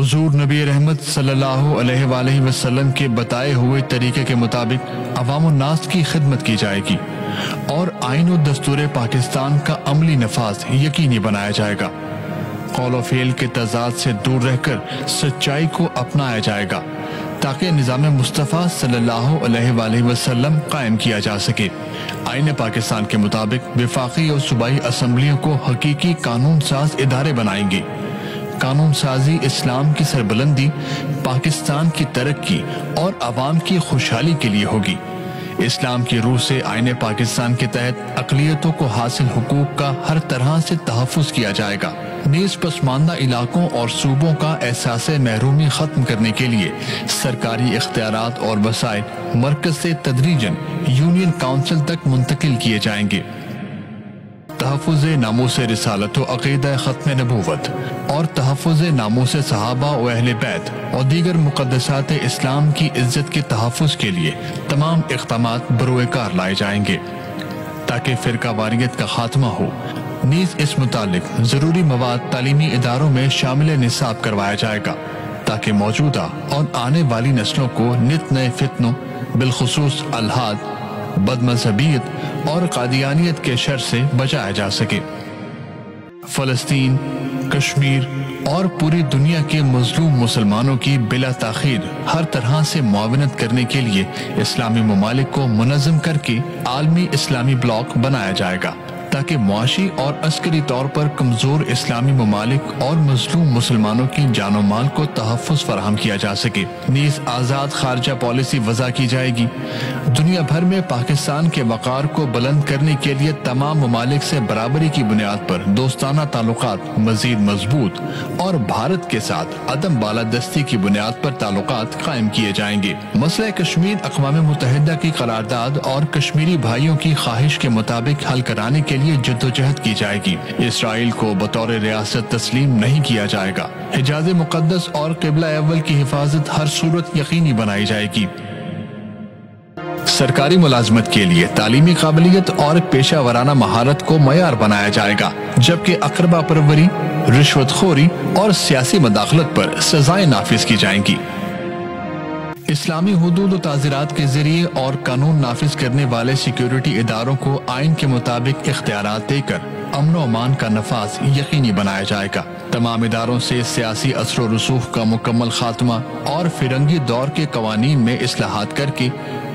हुजूर नबी रहमत सल्लल्लाहु अलैहि वआलैहि वसल्लम के बताए हुए तरीके के मुताबिक अवाम उन्नास की खिदमत की जाएगी और आइन और दस्तूर पाकिस्तान का अमली नफाज यकीनी बनाया जाएगा। कौल व फेल के तजाद से दूर रहकर सच्चाई को अपनाया जाएगा ताकि निज़ाम मुस्तफ़ा सल्लल्लाहु अलैहि वसल्लम कायम किया जा सके। आईन पाकिस्तान के मुताबिक वफाकी और सूबाई असम्बलियों को हकीकी कानून साज इदारे बनाएंगे। कानून साजी इस्लाम की सरबुलंदी, पाकिस्तान की तरक्की और आवाम की खुशहाली के लिए होगी। इस्लाम की रूह से आईन पाकिस्तान के तहत अक़लियतों को हासिल हुकूक का हर तरह से तहफ़्फ़ुज़ किया जाएगा। नीज़ पसमानदा इलाकों और सूबों का एहसास महरूमी खत्म करने के लिए सरकारी इख्तियारात और वसाइल मरकज से तदरीजन यूनियन काउंसिल तक मुंतकिल किए जाएंगे। तहफ़्फ़ुज़ नामूस रिसालत व अक़ीदा ख़त्म नबूवत और तहफ़्फ़ुज़ नामूस सहाबा व अहले बैत और दीगर मुक़द्दसात इस्लाम की इज्जत के तहफ़्फ़ुज़ के लिए तमाम इक़दामात बरोए कार लाए जाएंगे ताकि फ़िरका वारियत का खात्मा हो। नीज़ इस मुतालिक ज़रूरी मवाद तालीमी इदारों में शामिल निसाब करवाया जाएगा ताकि मौजूदा और आने वाली नस्लों को नित नए फितनों बिलखुसूस अलहाद, बदमज़हबियत और कादियानियत के शर से बचाया जा सके। फ़लस्तीन, कश्मीर और पूरी दुनिया के मजलूम मुसलमानों की बिला ताख़ीर हर तरह से मुआवनत करने के लिए इस्लामी ममालिक को मुनज़्ज़म करके आलमी इस्लामी ब्लॉक बनाया जाएगा ताकि मुआशी और अस्करी तौर पर कमजोर इस्लामी ममालिक और मजलूम मुसलमानों की जानो माल को तहफ़्फ़ुज़ फराहम किया जा सके। नीज़ आज़ाद खारजा पॉलिसी वज़ा की जाएगी। दुनिया भर में पाकिस्तान के वक़ार को बुलंद करने के लिए तमाम ममालिक से बराबरी की बुनियाद पर दोस्ताना ताल्लुकात मज़ीद मजबूत और भारत के साथ अदम बालादस्ती की बुनियाद पर ताल्लुकात कायम किए जाएंगे। मसला कश्मीर अक़वाम मुत्तहिदा की करारदाद और कश्मीरी भाइयों की ख्वाहिश के मुताबिक हल कराने के लिए जद्दोजहद की जाएगी। इसराइल को बतौर रियासत तस्लीम नहीं किया जाएगा। हिजाज़ मुक़द्दस और क़िबला अव्वल की हिफाजत हर सूरत यकीनी बनाई जाएगी। सरकारी मुलाजमत के लिए तालीमी काबिलियत और पेशा वराना महारत को मयार बनाया जाएगा, जबकि अक़रबा परवरी, रिश्वतखोरी और सियासी मदाखलत पर सजाएं नाफिज की जाएंगी। इस्लामी हुदूद व ताज़ीरात के जरिए और कानून नाफिज करने वाले सिक्योरिटी इदारों को आइन के मुताबिक इख्तियारात देकर अमन व अमान का नफाज यकीनी बनाया जाएगा। तमाम इदारों से सियासी असर व रसूख का मुकम्मल खात्मा और फिरंगी दौर के कवानीन में इस्लाहात करके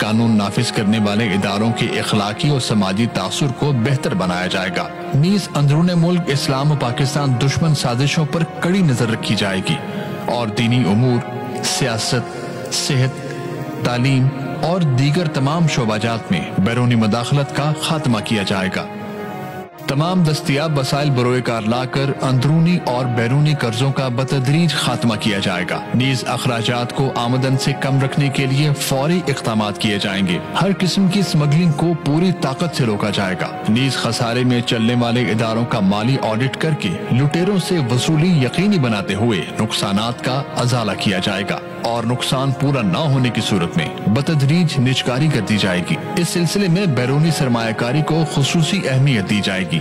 कानून नाफिज करने वाले इदारों के इखलाकी और समाजी तासुर को बेहतर बनाया जाएगा। नीज़ अंदरूनी मुल्क इस्लाम व पाकिस्तान दुश्मन साजिशों पर कड़ी नजर रखी जाएगी और दीनी उमूर, सियासत, सेहत, तालीम और दीगर तमाम शोबाजात में बैरूनी मदाखलत का खात्मा किया जाएगा। तमाम दस्तियाब वसाइल बरोए कार लाकर अंदरूनी और बैरूनी कर्जों का बतदरीज खात्मा किया जाएगा। नीज़ अखराजात को आमदन से कम रखने के लिए फौरी इक़दामात किए जाएंगे। हर किस्म की स्मगलिंग को पूरी ताकत से रोका जाएगा। नीज़ खसारे में चलने वाले इदारों का माली ऑडिट करके लुटेरों से वसूली यकीनी बनाते हुए नुकसानात का अजाला किया जाएगा और नुकसान पूरा न होने की सूरत में बतदरीज निजकारी कर दी जाएगी। इस सिलसिले में बैरूनी सरमायाकारी को खुसूसी अहमियत दी जाएगी।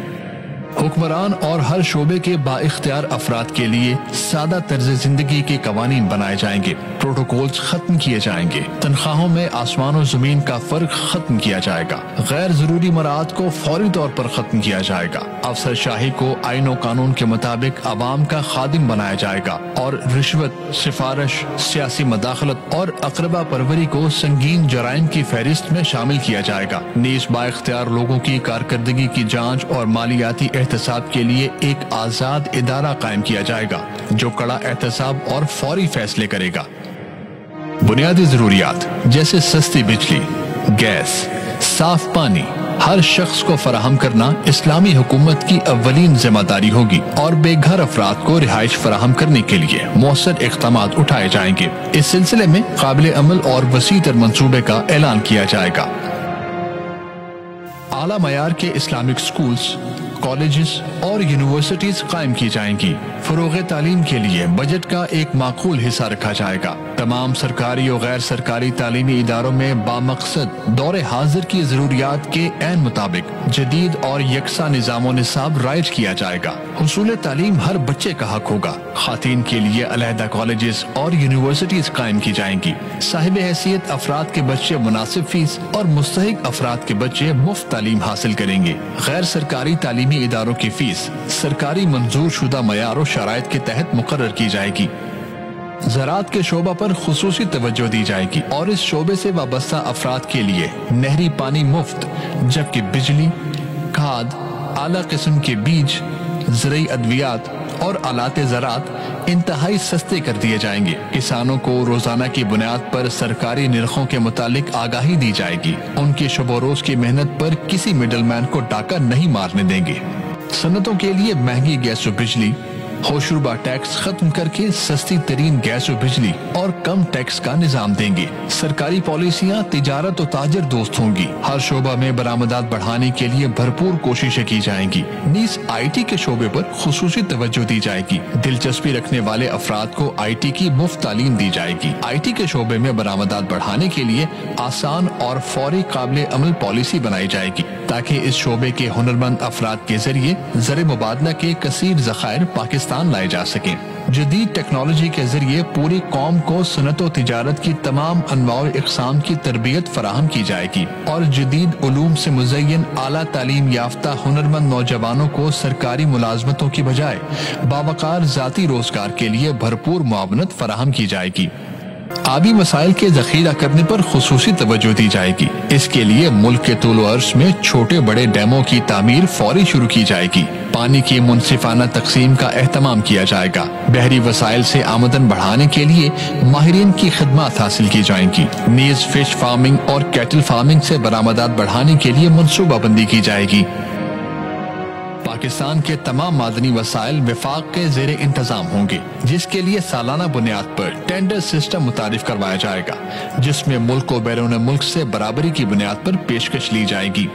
हुक्मरान और हर शोबे के बाइख्तियार अफराद के लिए सादा तर्ज जिंदगी के कवानीन बनाए जाएंगे। प्रोटोकॉल्स खत्म किए जाएंगे। तनख्वाहों में आसमान और जमीन का फर्क खत्म किया जाएगा। गैर जरूरी मराद को फौरी तौर पर खत्म किया जाएगा। अफसरशाही को आइन और कानून के मुताबिक आवाम का खादिम बनाया जाएगा और रिश्वत, सिफारिश, सियासी मदाखलत और अकरबा परवरी को संगीन जराइम की फहरिस्त में शामिल किया जाएगा। नीज़ बाइख्तियार लोगों की कारकर्दगी की जाँच और मालियाती एहतसाब के लिए एक आजाद इदारा कायम किया जाएगा जो कड़ा एहतसाब और फौरी फैसले करेगा। बुनियादी जरूरियात जैसे सस्ती बिजली, गैस, साफ पानी हर शख्स को फराहम करना इस्लामी हुकूमत की अव्वलीन जिम्मेदारी होगी और बेघर अफराद को रिहाइश फराहम करने के लिए मौसर इक़दामात उठाए जाएंगे। इस सिलसिले में काबिल अमल और वसी तर मंसूबे का ऐलान किया जाएगा। आला मयार के इस्लामिक स्कूल्स, कॉलेजेस और यूनिवर्सिटीज कायम की जाएंगी। फरोग़ तालीम के लिए बजट का एक माकूल हिस्सा रखा जाएगा। तमाम सरकारी और गैर सरकारी तालीमी इदारों में बामकसद दौरे हाजिर की जरूरियात के ऐन मुताबिक जदीद और यकसा निज़ाम निसाब राइज किया जाएगा। हुसूल तालीम हर बच्चे का हक होगा। खातीन के लिए अलहदा कॉलेजेस और यूनिवर्सिटीज कायम की जाएंगी। साहिब हैसियत अफराद के बच्चे मुनासिब फीस और मुस्तहिक अफराद के बच्चे मुफ्त तालीम हासिल करेंगे। गैर सरकारी तालीमी इदारों की फीस सरकारी मंजूर शुदा मयार और शराइत के तहत मुकर्रर की जाएगी। ज़राअत के शोबा पर खुसूसी तवज्जो दी जाएगी और इस शोबे से वाबस्ता अफराद के लिए नहरी पानी मुफ्त, जबकि बिजली, खाद, आला किस्म के बीज, ज़रई अद्वियात और आलात ज़राअत इंतहाई सस्ते कर दिए जाएंगे। किसानों को रोजाना की बुनियाद पर सरकारी निरखों के मुतालिक आगाही दी जाएगी। उनकी शब रोज की मेहनत पर किसी मिडलमैन को डाका नहीं मारने देंगे। सनतों के लिए महंगी गैस और बिजली, होशरुबा टैक्स खत्म करके सस्ती तरीन गैस और बिजली और कम टैक्स का निजाम देंगे। सरकारी पॉलिसियां तिजारत और ताजर दोस्त होंगी। हर शोबा में बरामदात बढ़ाने के लिए भरपूर कोशिशें की जाएंगी। नीज IT के शोबे पर खुसूसी तवज्जो दी जाएगी। दिलचस्पी रखने वाले अफराद को IT की मुफ्त तालीम दी जाएगी। IT के शोबे में बरामदात बढ़ाने के लिए आसान और फौरी काबिल अमल पॉलिसी बनाई जाएगी, ताकि इस शोबे के हुनरमंद अफराद के जरिए ज़र मुबादला के कसीर ज़खायर पाकिस्तान लाए जा सकें। जदीद टेक्नोलॉजी के जरिए पूरी कौम को सनत और तिजारत की तमाम अनवाउ इक़साम की तरबियत फराहम की जाएगी और जदीद उलूम से मुज़य्यन आला तालीम याफ्ता हुनरमंद नौजवानों को सरकारी मुलाजमतों की बजाय बावकार ज़ाती रोजगार के लिए भरपूर मुआवनत फराहम की जाएगी। आबी मसाइल के जखीरा करने पर खुसूसी तवज्जो दी जाएगी। इसके लिए मुल्क के तूल अर्श में छोटे बड़े डैमों की तामीर फौरी शुरू की जाएगी। पानी की मुनसिफाना तकसीम का एहतमाम किया जाएगा। बहरी वसाइल से आमदन बढ़ाने के लिए माहिरीन की खिदमत हासिल की जाएंगी। नीज फिश फार्मिंग और कैटल फार्मिंग से बरामदात बढ़ाने के लिए मनसूबाबंदी की जाएगी। पाकिस्तान के तमाम मादनी वसाइल विफाक के ज़ेरे इंतजाम होंगे, जिसके लिए सालाना बुनियाद पर टेंडर सिस्टम मुतारिफ करवाया जाएगा, जिसमें मुल्क को बैरून मुल्क से बराबरी की बुनियाद पर पेशकश ली जाएगी।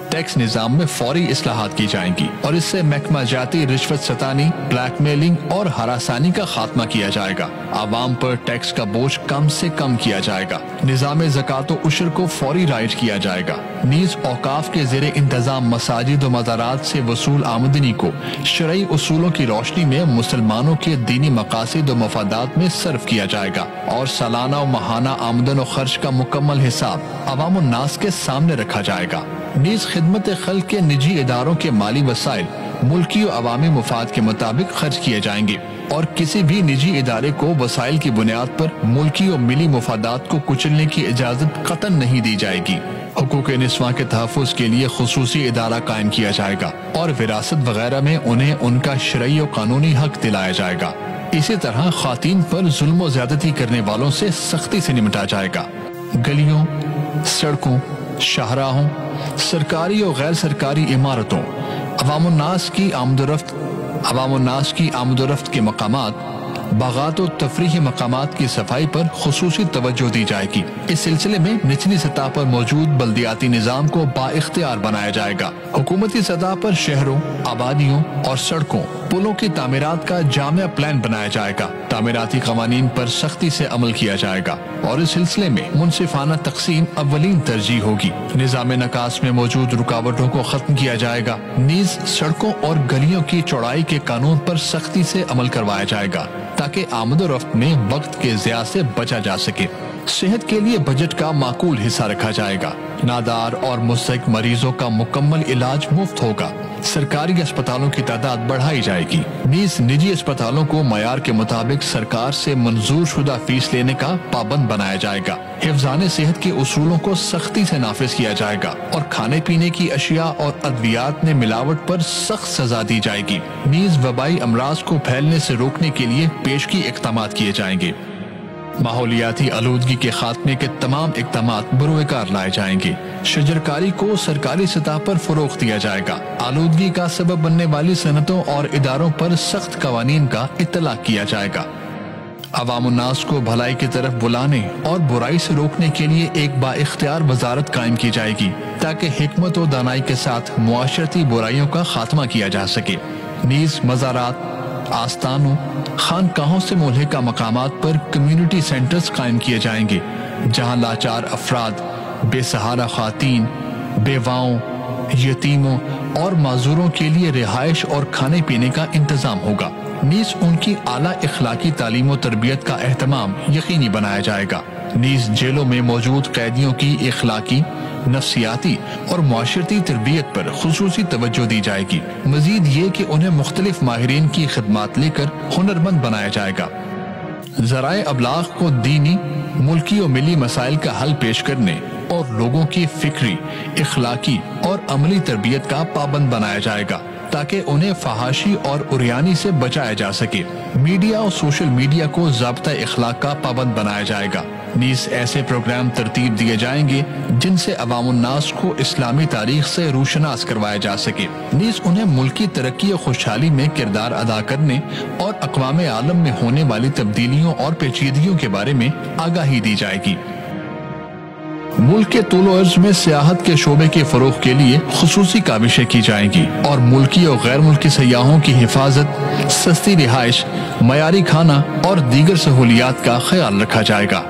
टैक्स निजाम में फौरी इस्लाहात की जाएंगी और इससे महकमा जाती रिश्वत सतानी, ब्लैकमेलिंग और हरासानी का खात्मा किया जाएगा। आवाम पर टैक्स का बोझ कम से कम किया जाएगा। निजाम ज़कात व उशर को फौरी राइज किया जाएगा। नीज औकाफ के ज़ेरे इंतजाम मसाजिद व मज़ारात से वसूल आमदनी को शरई उसूलों की रोशनी में मुसलमानों के दीनी मकासिद व मफादात में सर्फ किया जाएगा और सालाना व माहाना आमदन व खर्च का मुकम्मल हिसाब अवाम उन नास के सामने रखा जाएगा। नीज खिदमत खल्क के निजी इदारों के माली वसाइल मुल्की व अवामी मुफाद के मुताबिक खर्च किए जाएंगे और किसी भी निजी इदारे को वसाइल की बुनियाद पर मुल्की और मिली मुफादात को कुचलने की इजाजत कतन नहीं दी जाएगी। हुकूक निस्वां के तहफ़्फ़ुज़ के लिए खुसूसी इदारा कायम किया जाएगा और विरासत वगैरह में उन्हें उनका शरई और कानूनी हक दिलाया जाएगा। इसी तरह खातीन पर जुल्म व ज़्यादती करने वालों से सख्ती से निपटा जाएगा। गलियों, सड़कों, शाहराहों, सरकारी और गैर सरकारी इमारतों, अवामुन्नास की आमदोरफ्त के मकामात, बागात और तफरीही मकामात की सफाई पर खुसूसी तवज्जो दी जाएगी। इस सिलसिले में निचली सतह पर मौजूद बल्दियाती निज़ाम को बाइख्तियार बनाया जाएगा। हुकूमती सतह पर शहरों, आबादियों और सड़कों, पुलों की तामीरात का जामिया प्लान बनाया जाएगा। तामीराती कवानीन पर सख्ती से अमल किया जाएगा और इस सिलसिले में मुनसिफाना तकसीम अव्वलीन तरजीह होगी। निज़ाम नकास में मौजूद रुकावटों को खत्म किया जाएगा। नीज सड़कों और गलियों की चौड़ाई के कानून पर सख्ती से अमल करवाया जाएगा, ताकि आमदोरफ्त में वक्त के ज़िया से बचा जा सके। सेहत के लिए बजट का माकूल हिस्सा रखा जाएगा। नादार और मुस्तहिक मरीजों का मुकम्मल इलाज मुफ्त होगा। सरकारी अस्पतालों की तादाद बढ़ाई जाएगी। नीज निजी अस्पतालों को मयार के मुताबिक सरकार से मंजूर शुदा फीस लेने का पाबंद बनाया जाएगा। हिफ्ज़ाने सेहत के उसूलों को सख्ती से नाफिज किया जाएगा और खाने पीने की अशिया और अद्वियात में मिलावट पर सख्त सजा दी जाएगी। नीज वबाई अमराज को फैलने से रोकने के लिए पेशगी इक़दामात किए जाएंगे। माहौलियाती आलूदगी के खात्मे के तमाम इक़दामात बरोकार लाए जाएंगे। शजरकारी को सरकारी सतह पर फरोग़ दिया जाएगा। आलूदगी का सबब बनने वाली सनतों और इदारों पर सख्त कवानीन का इत्तलाक किया जाएगा। عوام الناس کو بھلائی کی طرف بلانے اور برائی سے روکنے کے لیے ایک بااختیار وزارت قائم کی جائے گی تاکہ حکمت و دانائی کے ساتھ معاشرتی برائیوں کا خاتمہ کیا جا سکے۔ نیز مزارات، آستانوں، خانقاہوں سے ملحقہ مقامات پر کمیونٹی سینٹرز قائم کیے جائیں گے جہاں لاچار افراد، بے سہارا خواتین، بیواؤں، یتیموں اور معذوروں کے لیے رہائش اور کھانے پینے کا انتظام ہوگا۔ نیز ان کی اعلیٰ اخلاقی تعلیم و تربیت کا اہتمام یقینی بنایا جائے گا۔ نیز جیلوں میں موجود قیدیوں کی اخلاقی، نفسیاتی اور معاشرتی تربیت پر خصوصی توجہ دی جائے گی۔ مزید یہ کہ انہیں مختلف ماہرین کی خدمات لے کر ہنرمند بنایا جائے گا۔ ذرائع ابلاغ کو دینی، ملکی و ملی مسائل کا حل پیش کرنے اور لوگوں کی فکری، اخلاقی اور عملی تربیت کا پابند بنایا جائے گا تاکہ انہیں فحاشی اور عریانی سے بچایا جا سکے۔ میڈیا اور سوشل میڈیا کو ضابطہ اخلاق کا پابند بنایا جائے گا۔ نیز ایسے پروگرام ترتیب دیے جائیں گے جن سے عوام الناس کو اسلامی تاریخ سے روشناس کروایا جا سکے۔ نیز انہیں ملکی ترقی و خوشحالی میں کردار ادا کرنے اور اقوام عالم میں ہونے والی تبدیلیوں اور پیچیدگیوں کے بارے میں آگاہی دی جائے گی۔ ملک کے طول و عرض میں سیاحت کے شعبے کے فروغ کے لیے خصوصی کاوشیں کی جائیں گی اور ملکی اور غیر ملکی سیاحوں کی حفاظت، سستی رہائش، معیاری کھانا اور دیگر سہولیات کا خیال رکھا جائے گا۔